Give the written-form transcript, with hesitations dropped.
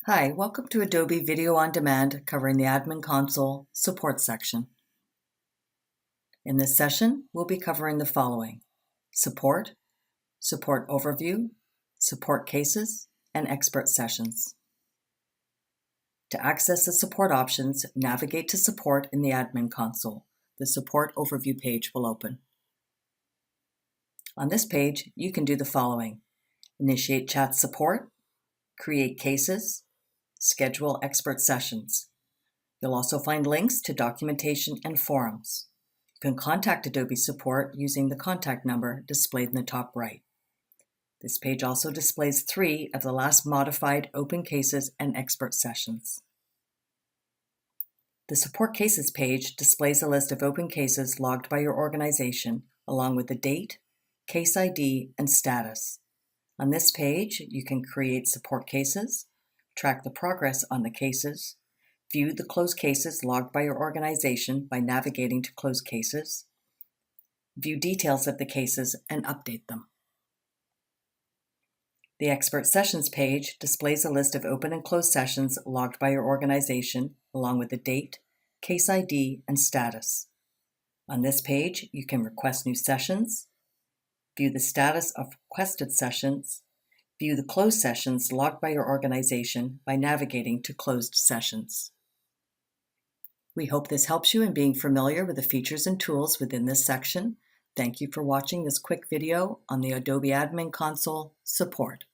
Hi, welcome to Adobe Video on Demand covering the Admin Console support section. In this session, we'll be covering the following: support, support overview, support cases, and expert sessions. To access the support options, navigate to Support in the Admin Console. The Support Overview page will open. On this page, you can do the following: initiate chat support, create cases, schedule expert sessions. You'll also find links to documentation and forums. You can contact Adobe Support using the contact number displayed in the top right. This page also displays 3 of the last modified open cases and expert sessions. The Support Cases page displays a list of open cases logged by your organization, along with the date, case ID, and status. On this page, you can create support cases, track the progress on the cases, view the closed cases logged by your organization by navigating to Closed Cases, view details of the cases, and update them. The Expert Sessions page displays a list of open and closed sessions logged by your organization, along with the date, case ID, and status. On this page, you can request new sessions, view the status of requested sessions, view the closed sessions logged by your organization by navigating to Closed Sessions. We hope this helps you in being familiar with the features and tools within this section. Thank you for watching this quick video on the Adobe Admin Console support.